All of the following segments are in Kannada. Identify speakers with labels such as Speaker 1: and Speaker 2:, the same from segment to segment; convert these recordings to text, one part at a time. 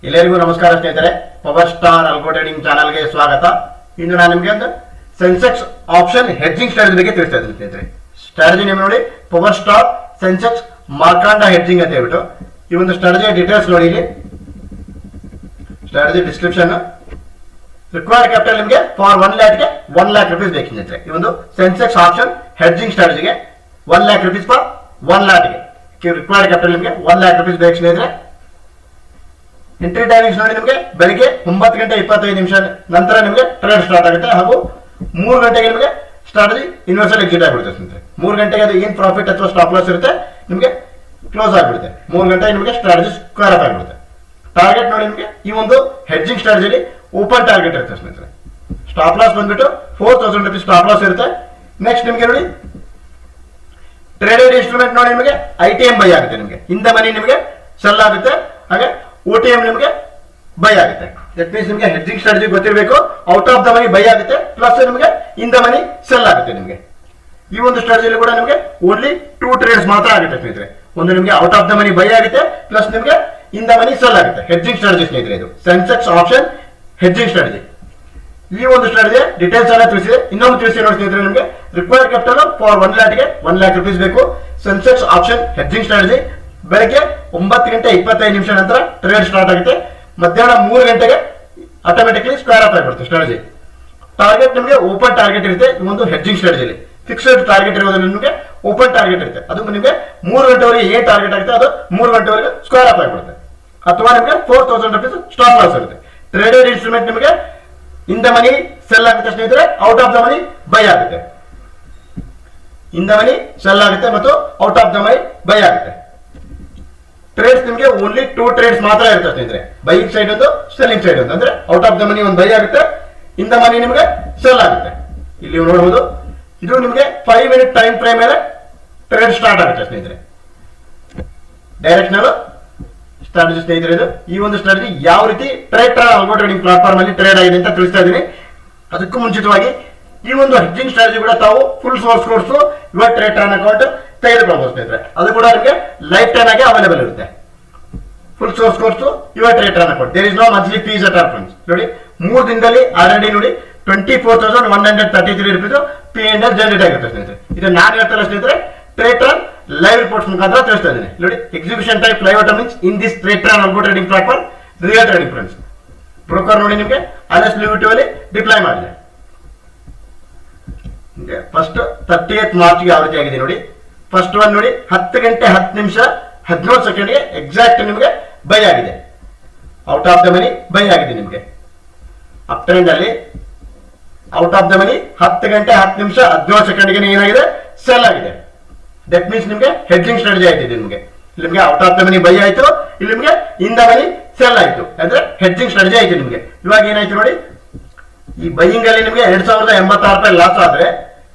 Speaker 1: ಎಲ್ಲರಿಗೂ ನಮಸ್ಕಾರ ಸ್ನೇಹಿತರೆ. ಪವರ್ ಸ್ಟಾರ್ ಅಲ್ಗೋ ಟ್ರೇಡಿಂಗ್ ಚಾನಲ್ಗೆ ಸ್ವಾಗತ. ಇಂದು ನಾನು ನಿಮಗೆ ಒಂದು ಸೆನ್ಸೆಕ್ಸ್ ಆಪ್ಷನ್ ಹೆಡ್ಜಿಂಗ್ ಸ್ಟ್ರಾಟಜಿ ಬಗ್ಗೆ ತಿಳಿಸ್ತಾ ಇದ್ದೀನಿ ಸ್ನೇಹಿತರೆ. ಸ್ಟ್ರಾಟಜಿ ನೀವು ನೋಡಿ, ಪವರ್ ಸ್ಟಾರ್ ಸೆನ್ಸೆಕ್ಸ್ ಮಾರ್ಕಾಂಡ ಹೆಡ್ಜಿಂಗ್ ಅಂತ ಹೇಳ್ಬಿಟ್ಟು ಈ ಒಂದು ಸ್ಟ್ರಾಟಜಿಯ ಡೀಟೇಲ್ಸ್ ನೋಡಿ. ಇಲ್ಲಿ ಸ್ಟ್ರಾಟಜಿ ಡಿಸ್ಕ್ರಿಪ್ಷನ್. ರಿಕ್ವೈರ್ಡ್ ಕ್ಯಾಪಿಟಲ್ ನಿಮಗೆ ಫಾರ್ 1 ಲ್ಯಾಕ್ಗೆ 1 ಲ್ಯಾಕ್ ರುಪೀಸ್ ಬೇಕು ಸ್ನೇಹಿತರೆ. ಈ ಒಂದು ಸೆನ್ಸೆಕ್ಸ್ ಆಪ್ಷನ್ ಹೆಡ್ಜಿಂಗ್ ಸ್ಟ್ರಾಟಜಿಗೆ 1 ಲ್ಯಾಕ್ ರುಪೀಸ್ ಫಾರ್ 1 ಲ್ಯಾಕ್ಗೆ ರಿಕ್ವೈರ್ಡ್ ಕ್ಯಾಪಿಟಲ್ ನಿಮಗೆ 1 ಲ್ಯಾಕ್ ರುಪೀಸ್ ಬೇಕು ಸ್ನೇಹಿತರೆ. ಎಂಟ್ರಿ ಟೈಮಿಂಗ್ಸ್ ನೋಡಿ, ನಿಮಗೆ ಬೆಳಿಗ್ಗೆ 9 ಗಂಟೆ 25 ನಿಮಿಷ ನಂತರ ನಿಮಗೆ ಟ್ರೇಡ್ ಸ್ಟಾರ್ಟ್ ಆಗುತ್ತೆ ಹಾಗೂ 3 ಗಂಟೆಗೆ ನಿಮಗೆ ಸ್ಟ್ರಾಟಜಿ ಯೂನಿವರ್ಸಲ್ ಎಕ್ಸಿಟ್ ಆಗಿಬಿಡುತ್ತೆ ಸ್ನೇಹಿತರೆ. 3 ಗಂಟೆಗೆ ಅದು ಏನು ಪ್ರಾಫಿಟ್ ಅಥವಾ ಸ್ಟಾಪ್ ಲಾಸ್ ಇರುತ್ತೆ ನಿಮಗೆ ಕ್ಲೋಸ್ ಆಗಿಬಿಡುತ್ತೆ. 3 ಗಂಟೆಗೆ ನಿಮಗೆ ಸ್ಟ್ರಾಟಜಿ ಸ್ಕ್ವೇರ್ ಅಪ್ ಆಗಿಬಿಡುತ್ತೆ. ಟಾರ್ಗೆಟ್ ನೋಡಿ, ನಿಮಗೆ ಈ ಒಂದು ಹೆಡ್ಜಿಂಗ್ ಸ್ಟ್ರಾಟಜಿಲಿ ಓಪನ್ ಟಾರ್ಗೆಟ್ ಇರುತ್ತೆ ಸ್ನೇಹಿತರೆ. ಸ್ಟಾಪ್ ಲಾಸ್ ಬಂದ್ಬಿಟ್ಟು 4000 ರುಪೀಸ್ ಸ್ಟಾಪ್ ಲಾಸ್ ಇರುತ್ತೆ. ನೆಕ್ಸ್ಟ್ ನಿಮಗೆ ನೋಡಿ, ಟ್ರೇಡೆಡ್ ಇನ್ಸ್ಟ್ರೂಮೆಂಟ್ ನೋಡಿ, ನಿಮಗೆ ITM ಬೈ ಆಗುತ್ತೆ. ನಿಮಗೆ ಇನ್ ದ ಮನಿ ನಿಮಗೆ ಸೆಲ್ ಆಗುತ್ತೆ, ಹಾಗೆ OTM ನಿಮಗೆ ಬೈ ಆಗುತ್ತೆ. ದಟ್ ಮೀನ್ಸ್ ನಿಮಗೆ ಹೆಡ್ಜಿಂಗ್ ಸ್ಟ್ರಾಟಜಿ ಗೊತ್ತಿರಬೇಕು. Out of the money by ಆಗುತ್ತೆ, ಪ್ಲಸ್ ನಿಮಗೆ ಇನ್ ದ ಮನಿ ಸೆಲ್ ಆಗುತ್ತೆ. ನಿಮಗೆ ಈ ಒಂದು ಸ್ಟ್ರಾಟಜಿಲಿ ಕೂಡ ನಿಮಗೆ ಓನ್ಲಿ 2 ಟ್ರೇಡ್ಸ್ ಮಾತ್ರ ಆಗುತ್ತೆ ಸ್ನೇಹಿತರೆ. ಒಂದು ನಿಮಗೆ out of the money by ಆಗುತ್ತೆ, ಪ್ಲಸ್ ನಿಮಗೆ ಇನ್ ದ ಮನಿ ಸೆಲ್ ಆಗುತ್ತೆ. ಹೆಡ್ಜಿಂಗ್ ಸ್ಟ್ರಾಟಜಿ ಸ್ನೇಹಿತರೆ, ಇದು ಸೆನ್ಸೆಕ್ಸ್ ಆಪ್ಷನ್ ಹೆಡ್ಜಿಂಗ್ ಸ್ಟ್ರಾಟಜಿ. ಈ ಒಂದು ಸ್ಟ್ರಾಟಜಿ ಡೀಟೇಲ್ಸ್ ಎಲ್ಲ ತಿಳಿಸಿದೆ. ಇನ್ನೊಂದು ತಿಳಿಸಿ ನೋಡಿ ಸ್ನೇಹಿತರೆ, ನಿಮಗೆ ರಿಕ್ವೈರ್ಡ್ ಕ್ಯಾಪಿಟಲ್ ಫಾರ್ 1 ಲ್ಯಾಕ್ಗೆ 1 ಲ್ಯಾಕ್ ರುಪೀಸ್ ಬೇಕು. ಸೆನ್ಸೆಕ್ಸ್ ಆಪ್ಷನ್ ಹೆಡ್ಜಿಂಗ್ ಸ್ಟ್ರಾಟಜಿ ಬೆಳಗ್ಗೆ 9 ಗಂಟೆ 25 ನಿಮಿಷ ನಂತರ ಟ್ರೇಡ್ ಸ್ಟಾರ್ಟ್ ಆಗುತ್ತೆ. ಮಧ್ಯಾಹ್ನ 3 ಗಂಟೆಗೆ ಆಟೋಮೆಟಿಕ್ಲಿ ಸ್ಕ್ವೇರ್ ಅಪ್ ಆಗಿಬಿಡುತ್ತೆ ಸ್ಟ್ರಾಟಜಿ. ಟಾರ್ಗೆಟ್ ನಿಮಗೆ ಓಪನ್ ಟಾರ್ಗೆಟ್ ಇರುತ್ತೆ. ಈ ಒಂದು ಹೆಡ್ಜಿಂಗ್ ಸ್ಟ್ರಾಟಜಿಲಿ ಫಿಕ್ಸ್ಡ್ ಟಾರ್ಗೆಟ್ ಇರೋದ್ರಿಂದ ನಿಮಗೆ ಓಪನ್ ಟಾರ್ಗೆಟ್ ಇರುತ್ತೆ. ಅದು ನಿಮಗೆ 3 ಗಂಟೆವರೆಗೆ ಏನು ಟಾರ್ಗೆಟ್ ಆಗುತ್ತೆ ಅದು 3 ಗಂಟೆವರೆಗೆ ಸ್ಕ್ವೇರ್ ಅಪ್ ಆಗಿಬಿಡುತ್ತೆ. ಅಥವಾ ನಿಮಗೆ 4000 ರುಪೀಸ್ ಸ್ಟಾಪ್ ಲಾಸ್ ಇರುತ್ತೆ. ಟ್ರೇಡೆಡ್ ಇನ್ಸ್ಟ್ರೂಮೆಂಟ್ ನಿಮಗೆ ಇನ್ ದ ಮನಿ ಸೆಲ್ ಆಗುತ್ತೆ ಸ್ನೇಹಿತರೆ, out of the money by ಆಗುತ್ತೆ. ಇನ್ ದ ಮನಿ ಸೆಲ್ ಆಗುತ್ತೆ ಮತ್ತು out of the money by ಆಗುತ್ತೆ. ಟ್ರೇಡ್ಸ್ ನಿಮಗೆ ಓನ್ಲಿ 2 ಟ್ರೇಡ್ಸ್ ಮಾತ್ರ ಇರುತ್ತೆ ಸ್ನೇಹಿತರೆ. ಬೈಯಿಂಗ್ ಸೈಡ್ ಒಂದು, ಸೆಲ್ಲಿಂಗ್ ಸೈಡ್ ಒಂದು. ಅಂದ್ರೆ ಔಟ್ ಆಫ್ ದ ಮನಿ ಒಂದು ಬೈ ಆಗುತ್ತೆ, ಇನ್ ದ ಮನಿ ನಿಮಗೆ ಸೆಲ್ ಆಗುತ್ತೆ. ಇಲ್ಲಿ ನೋಡಬಹುದು, ಇದು ನಿಮಗೆ 5 ಮಿನಿಟ್ ಟೈಮ್ ಫ್ರೇಮ್ ಮೇಲೆ ಟ್ರೇಡ್ ಸ್ಟಾರ್ಟ್ ಆಗುತ್ತೆ ಸ್ನೇಹಿತರೆ. ಡೈರೆಕ್ಷನಲ್ ಸ್ಟ್ರಾಟಜಿ ಸ್ನೇಹಿತರೆ ಇದು. ಈ ಒಂದು ಸ್ಟ್ರಾಟಜಿ ಯಾವ ರೀತಿ ಅಲ್ಗೋ ಟ್ರೇಡಿಂಗ್ ಪ್ಲಾಟ್ಫಾರ್ಮ್ ಅಲ್ಲಿ ಟ್ರೇಡ್ ಆಗಿದೆ ಅಂತ ತಿಳಿಸ್ತಾ ಇದ್ದೀನಿ. ಅದಕ್ಕೂ ಮುಂಚಿತವಾಗಿ ಈ ಒಂದು ಹೆಡ್ಜಿಂಗ್ ಸ್ಟ್ರಾಟಜಿ ಕೂಡ ತಾವು ಫುಲ್ ಸೋರ್ಸ್ ಕೋರ್ಸ್ ಯುವ ಟ್ರೇಡ್ ಅಕೌಂಟ್ ತೆಗೆದುಕೊಳ್ಬಹುದು ಸ್ನೇಹಿತರೆ. ಅದು ಕೂಡ ನಿಮಗೆ ಲೈಫ್ ಟೈಮ್ ಆಗಿ ಅವೈಲೇಬಲ್ ಇರುತ್ತೆ. ಫುಲ್ ಸೋರ್ಸ್ ಕೋರ್ಸ್ ಯುವ trade account. There is no monthly fees at all friends. ನೋಡಿ, 3 ದಿನದಲ್ಲಿ ಆಲ್ರೆಡಿ ನೋಡಿ 24,133 ರುಪೀಸ್ P&L ಜನರೇಟ್ ಆಗುತ್ತೆ ಸ್ನೇಹಿತರೆ. ಇದು ನಾನು ಹೇಳ್ತಾರೆ ಸ್ನೇಹಿತರೆ, ಟ್ರೇಡ್ ಲೈವ್ ರಿಪೋರ್ಟ್ಸ್ ಮುಖಾಂತರ ತಿಳಿಸ್ತಾ ಇದ್ದೀನಿ. ನೋಡಿ, exhibition type live means in this trade algo trading platform real trading friends. Broker ನೋಡಿ ನಿಮಗೆ ಅಲ್ಲಿ ಡಿಪ್ಲಾಯ್ ಮಾಡಿದೆ. ಫಸ್ಟ್ 30th ಮಾರ್ಚ್ಗೆ ಯಾವ ರೀತಿ ಆಗಿದೆ ನೋಡಿ. ಫಸ್ಟ್ ಒನ್ ನೋಡಿ, 10 ಗಂಟೆ 10 ನಿಮಿಷ 17 ಸೆಕೆಂಡ್ಗೆ ಎಕ್ಸಾಕ್ಟ್ ನಿಮಗೆ ಬೈ ಆಗಿದೆ. Out of the money by ಆಗಿದೆ. ನಿಮಗೆ ಅಪ್ ಟ್ರೆಂಡ್ ಅಲ್ಲಿ ಔಟ್ ಆಫ್ ದ ಮನಿ 10 ಗಂಟೆ 10 ನಿಮಿಷ 17 ಸೆಕೆಂಡ್ಗೆ ಏನಾಗಿದೆ, ಸೆಲ್ ಆಗಿದೆ. ದಟ್ ಮೀನ್ಸ್ ನಿಮಗೆ ಹೆಡ್ಜಿಂಗ್ ಸ್ಟ್ರಾಟಜಿ ಆಯ್ತು. ನಿಮಗೆ ಇಲ್ಲಿ ನಿಮಗೆ out of the money by ಆಯ್ತು, ಇಲ್ಲಿ ನಿಮಗೆ ಇನ್ ದ ಮನಿ ಸೆಲ್ ಆಯ್ತು. ಅಂದ್ರೆ ಹೆಡ್ಜಿಂಗ್ ಸ್ಟ್ರಾಟಜಿ ಆಯ್ತು. ನಿಮಗೆ ಇವಾಗ ಏನಾಯ್ತು ನೋಡಿ, ಈ ಬೈಯಿಂಗ್ ಅಲ್ಲಿ ನಿಮಗೆ 2086 ರೂಪಾಯಿ ಲಾಸ್ ಆದ್ರೆ,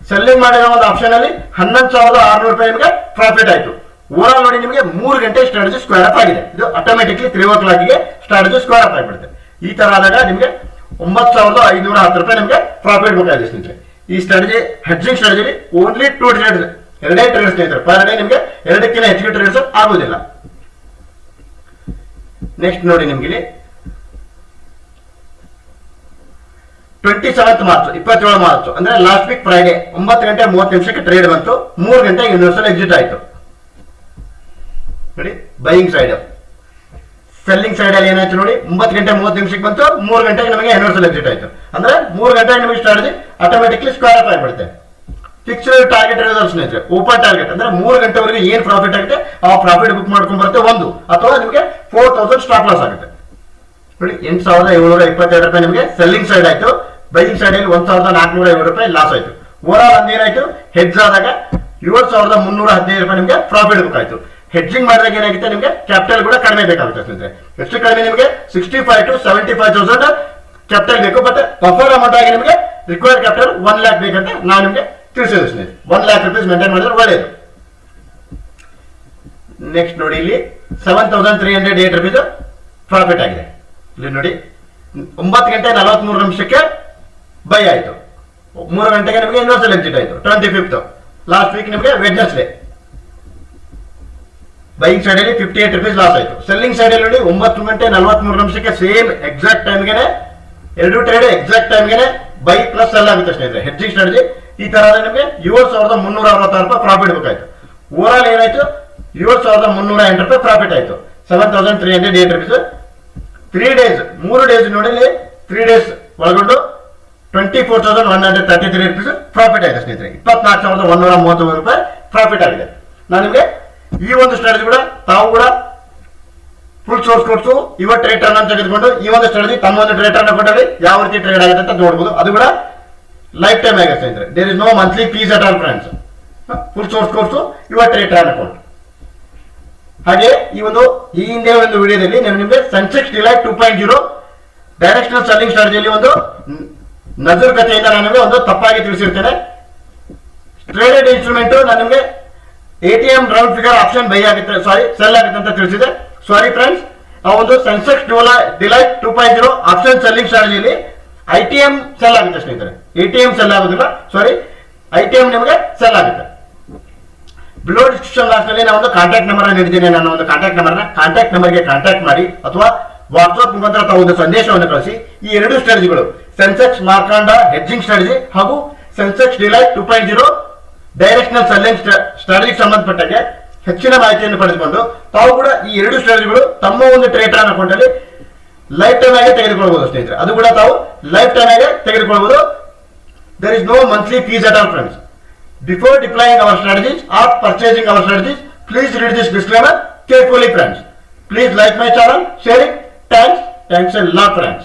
Speaker 1: ಸೆಲ್ಲಿಂಗ್ ಮಾಡಿರೋ ಒಂದು ಆಪ್ಷನ್ ಅಲ್ಲಿ 11,600 ರೂಪಾಯಿ ನಿಮಗೆ ಪ್ರಾಫಿಟ್ ಆಯ್ತು. ಓವರ್ ಆಲ್ ನೋಡಿ, ನಿಮಗೆ 3 ಗಂಟೆ ಸ್ಟ್ರಾಟಜಿ ಸ್ಕ್ವೇರ್ ಅಪ್ ಆಗಿದೆ. ಇದು ಆಟೋಮೆಟಿಕ್ಲಿ 3 o'clock ಗೆ ಸ್ಟ್ರಾಟಜಿ ಸ್ಕ್ವೇರ್ ಅಪ್ ಆಗಿಬಿಡುತ್ತೆ. ಈ ತರ ಆದಾಗ ನಿಮಗೆ 9,510 ರೂಪಾಯಿ ನಿಮಗೆ ಪ್ರಾಫಿಟ್ ಬೇಕಾಗಿದೆ ಸ್ನೇಹಿತರೆ. ಈ strategy hedging strategy only 2 trades, 2 trades ಸ್ನೇಹಿತರೆ. ಪರ್ ಡೇ ನಿಮಗೆ 2ಕ್ಕಿಂತ ಹೆಚ್ಚಿಗೆ ಟ್ರೇಡ್ಸ್ ಆಗುವುದಿಲ್ಲ. ನೆಕ್ಸ್ಟ್ ನೋಡಿ, ನಿಮ್ಗೆ ಇಲ್ಲಿ 27th ಮಾರ್ಚ್ 27 ಮಾರ್ಚ್ ಅಂದ್ರೆ ಲಾಸ್ಟ್ ವೀಕ್ ಫ್ರೈಡೆ 9 ಗಂಟೆ 30 ನಿಮಿಷಕ್ಕೆ ಟ್ರೇಡ್ ಬಂತು. 3 ಗಂಟೆ ಯೂನಿವರ್ಸಲ್ ಎಕ್ಸಿಟ್ ಆಯ್ತು ನೋಡಿ. Buying side. ಸೆಲ್ಲಿಂಗ್ ಸೈಡ್ ಅಲ್ಲಿ ಏನಾಯ್ತು ನೋಡಿ, 9 ಗಂಟೆ 30 ನಿಮಿಷಕ್ಕೆ ಬಂತು, 3 ಗಂಟೆಗೆ ನಮಗೆ ಯೂನಿವರ್ಸಲ್ ಎಕ್ಸಿಟ್ ಆಯ್ತು. ಅಂದ್ರೆ 3 ಗಂಟೆಗೆ ನಿಮಗೆ ಸ್ಟ್ರಾಟಜಿ ಆಟೋಮೆಟಿಕ್ಲಿ ಸ್ಕ್ವೇರ್ ಅಪ್ ಆಗಿಬಿಡುತ್ತೆ. ಫಿಕ್ಸ್ಡ್ ಟಾರ್ಗೆಟ್ ಇರೋದು ಸ್ನೇಹಿತರೆ, ಓಪನ್ ಟಾರ್ಗೆಟ್. ಅಂದ್ರೆ 3 ಗಂಟೆವರೆಗೆ ಏನ್ ಪ್ರಾಫಿಟ್ ಆಗುತ್ತೆ ಆ ಪ್ರಾಫಿಟ್ ಬುಕ್ ಮಾಡ್ಕೊಂಡ್ ಬರುತ್ತೆ ಒಂದು, ಅಥವಾ ನಿಮಗೆ 4000 ಸ್ಟಾಪ್ ಲಾಸ್ ಆಗುತ್ತೆ ನೋಡಿ. 8,722 ರೂಪಾಯಿ ನಿಮಗೆ ಸೆಲ್ಲಿಂಗ್ ಸೈಡ್ ಆಯ್ತು. ಬೈಯಿಂಗ್ ಸೈಡ್ ಅಲ್ಲಿ 1,450 ರೂಪಾಯಿ ಲಾಸ್ ಆಯ್ತು. ಓವರ್ ಆಲ್ ಅಂದೇನಾಯ್ತು, ಹೆಡ್ಜ್ ಆದಾಗ 7,315 ರೂಪಾಯಿ ನಿಮಗೆ ಪ್ರಾಫಿಟ್ ಬುಕ್ ಆಯ್ತು. ಹೆಡ್ಜಿಂಗ್ ಮಾಡಿದಾಗ ಏನಾಗುತ್ತೆ, ನಿಮಗೆ ಕ್ಯಾಪಿಟಲ್ ಕೂಡ ಕಡಿಮೆ ಬೇಕಾಗುತ್ತೆ ಸ್ನೇಹಿತರೆ. ಎಷ್ಟು ಕಡಿಮೆ, ನಿಮಗೆ 65 to 75,000 ಕ್ಯಾಪಿಟಲ್ ಬೇಕು. ಬಟ್ ಬಫರ್ ಅಮೌಂಟ್ ಆಗಿ ನಿಮಗೆ ರಿಕ್ವೈರ್ಡ್ ಕ್ಯಾಪಿಟಲ್ 1 ಲ್ಯಾಕ್ ಬೇಕಂತ ನಾವು ನಿಮಗೆ ತಿಳಿಸಿದ್ವಿ ಸ್ನೇಹಿತರೆ. 1 ಲ್ಯಾಕ್ ರುಪೀಸ್ ಮೇಂಟೈನ್ ಮಾಡಿದ್ರೆ ಒಳ್ಳೆಯದು. ನೆಕ್ಸ್ಟ್ ನೋಡಿ, ಇಲ್ಲಿ 7,308 ರುಪೀಸ್ ಪ್ರಾಫಿಟ್ ಆಗಿದೆ. ಇಲ್ಲಿ ನೋಡಿ, 9 ಗಂಟೆ 43 ನಿಮಿಷಕ್ಕೆ ಬೈ ಆಯ್ತು. 3 ಗಂಟೆಗೆ ನಿಮಗೆ ಯೂನಿವರ್ಸಲ್ ಎಕ್ಸಿಟ್ ಆಯ್ತು. 25th ಲಾಸ್ಟ್ ವೀಕ್ ನಿಮಗೆ ವೆಡ್ನೆಸ್ಡೇ. ಬೈಯಿಂಗ್ ಸೈಡ್ ಅಲ್ಲಿ 58 rupees ಲಾಸ್ ಆಯ್ತು. ಸೆಲ್ಲಿಂಗ್ ಸೈಡ್ ಅಲ್ಲಿ 9:43 ಸೇಮ್ ಎಕ್ಸಾಕ್ಟ್ ಟೈಮ್ಗೆ ಎರಡು ಟ್ರೇಡ್ ಎಕ್ಸಾಕ್ಟ್ ಟೈಮ್ಗೆ ಬೈ ಪ್ಲಸ್ ಸೆಲ್ ಆಗುತ್ತೆ ಸ್ನೇಹಿತರೆ. ಹೆಡ್ಜಿಂಗ್ ಸ್ಟ್ರಾಟಜಿ ಈ ತರ ನಿಮಗೆ 7,366 ರೂಪಾಯಿ ಪ್ರಾಫಿಟ್ ಬೇಕಾಯ್ತು. ಓವರ್ ಆಲ್ ಏನಾಯ್ತು 7,308 ರೂಪಾಯಿ ಪ್ರಾಫಿಟ್ ಆಯ್ತು. 7,308 rupees 3 days 3 days ನೋಡಿ 3 days ಒಳಗೊಂಡು 24,133 rupees ಪ್ರಾಫಿಟ್ ಆಗಿದೆ ಸ್ನೇಹಿತರೆ. 24,131 ರೂಪಾಯಿ ಪ್ರಾಫಿಟ್ ಆಗಿದೆ. ನಾನು ನಿಮಗೆ ಈ ಒಂದು ಸ್ಟ್ರಾಟಜಿ ಕೂಡ ತಾವು ಕೂಡ ಫುಲ್ ಸೋರ್ಸ್ ಕೊಟ್ಟು ಇವತ್ತು ಟ್ರೇಡ್ ಟರ್ನ್ ತೆಗೆದುಕೊಂಡು ಈ ಒಂದು ಸ್ಟ್ರಾಟಜಿ ತಮ್ಮ ಒಂದು ಟ್ರೇಡ್ ಟರ್ನ್ ಕೊಟ್ಟಲ್ಲಿ ಯಾವ ರೀತಿ ಟ್ರೇಡ್ ಆಗುತ್ತೆ ಅಂತ ನೋಡಬಹುದು. ಅದು ಕೂಡ ಲೈಫ್ ಟೈಮ್ ಆಗುತ್ತೆ ಸ್ನೇಹಿತರೆ. There is no monthly fees at all friends. Full source course ಇವತ್ತು ಟ್ರೇಡ್ ಟರ್ನ್ ಅಕೌಂಟ್. ಹಾಗೆ ಈ ಹಿಂದೆ ಒಂದು ವಿಡಿಯೋದಲ್ಲಿ ನಾನು ನಿಮಗೆ ಸೆನ್ಸೆಕ್ಸ್ ಡಿಲೈಟ್ 2.0 ಡೈರೆಕ್ಷನಲ್ ಸೆಲ್ಲಿಂಗ್ ಸ್ಟ್ರಾಟಜಿಯಲ್ಲಿ ಒಂದು ನಜರ್ ಕಥೆಯಿಂದ ನಾನು ನಿಮಗೆ ಒಂದು ತಪ್ಪಾಗಿ ತಿಳಿಸಿರ್ತೇನೆ. ಟ್ರೇಡೆಡ್ ಇನ್ಸ್ಟ್ರೂಮೆಂಟ್ ನಾನು ನಿಮಗೆ ATM round figure option by ಆಗುತ್ತೆ, ಸಾರಿ ಸೆಲ್ ಆಗುತ್ತೆ ಅಂತ ತಿಳಿಸಿದೆ. ಸಾರಿ ಫ್ರೆಂಡ್ಸ್, ಆ ಒಂದು ಸೆನ್ಸೆಕ್ಸ್ ಡಿಲೈಟ್ 2.0 ಆಪ್ಷನ್ ಸೆಲ್ಲಿಂಗ್ ಸ್ಟ್ರಾಟಜಿಯಲ್ಲಿ ITM ಸೆಲ್ ಆಗುತ್ತೆ ಸ್ನೇಹಿತರೆ. ATM ಸೆಲ್ ಆಗೋದಿಲ್ಲ, ಸಾರಿ ITM ನಿಮಗೆ ಸೆಲ್ ಆಗುತ್ತೆ. ಬಿಲೋ ಡಿಸ್ಕ್ರಿಪ್ಷನ್ ಬಾಕ್ಸ್ ನಲ್ಲಿ ನಾನು ಒಂದು ಕಾಂಟ್ಯಾಕ್ಟ್ ನಂಬರ್ ನೀಡಿದ್ದೇನೆ. ನಾನು ಒಂದು ಕಾಂಟ್ಯಾಕ್ಟ್ ನಂಬರ್ಗೆ ಕಾಂಟ್ಯಾಕ್ಟ್ ಮಾಡಿ ಅಥವಾ ವಾಟ್ಸ್ಆಪ್ ಮುಖಾಂತರ ತಾವು ಒಂದು ಸಂದೇಶವನ್ನು ಕಳಿಸಿ ಈ ಎರಡು ಸ್ಟ್ರಾಟಜಿಗಳು ಸೆನ್ಸೆಕ್ಸ್ ಮಾರ್ಕಾಂಡ ಹೆಡ್ಜಿಂಗ್ ಸ್ಟ್ರಾಟಜಿ ಹಾಗೂ ಸೆನ್ಸೆಕ್ಸ್ ಡಿಲೈಟ್ 2.0 ಡೈರೆಕ್ಷನಲ್ ಸೆಲ್ಲಿಂಗ್ ಸ್ಟ್ರಾಟಜಿಗೆ ಸಂಬಂಧಪಟ್ಟಾಗೆ ಹೆಚ್ಚಿನ ಮಾಹಿತಿಯನ್ನು ಪಡೆದುಕೊಂಡು ತಾವು ಕೂಡ ಈ ಎರಡು ಸ್ಟ್ರಾಟಜಿಗಳು ತಮ್ಮ ಒಂದು ಟ್ರೇಡ್ ಟರ್ನ್ ಅಕೌಂಟ್ ಅಲ್ಲಿ ಲೈಫ್ ಟೈಮ್ ಆಗಿ ತೆಗೆದುಕೊಳ್ಳಬಹುದು ಸ್ನೇಹಿತರೆ. ಅದು ಕೂಡ ತಾವು ಲೈಫ್ ಟೈಮ್ ಆಗಿ ತೆಗೆದುಕೊಳ್ಳಬಹುದು. There is no monthly fees at all friends. Before deploying our strategies or purchasing our strategies, please read this disclaimer carefully friends. Please like my channel, share it. Thanks a lot friends.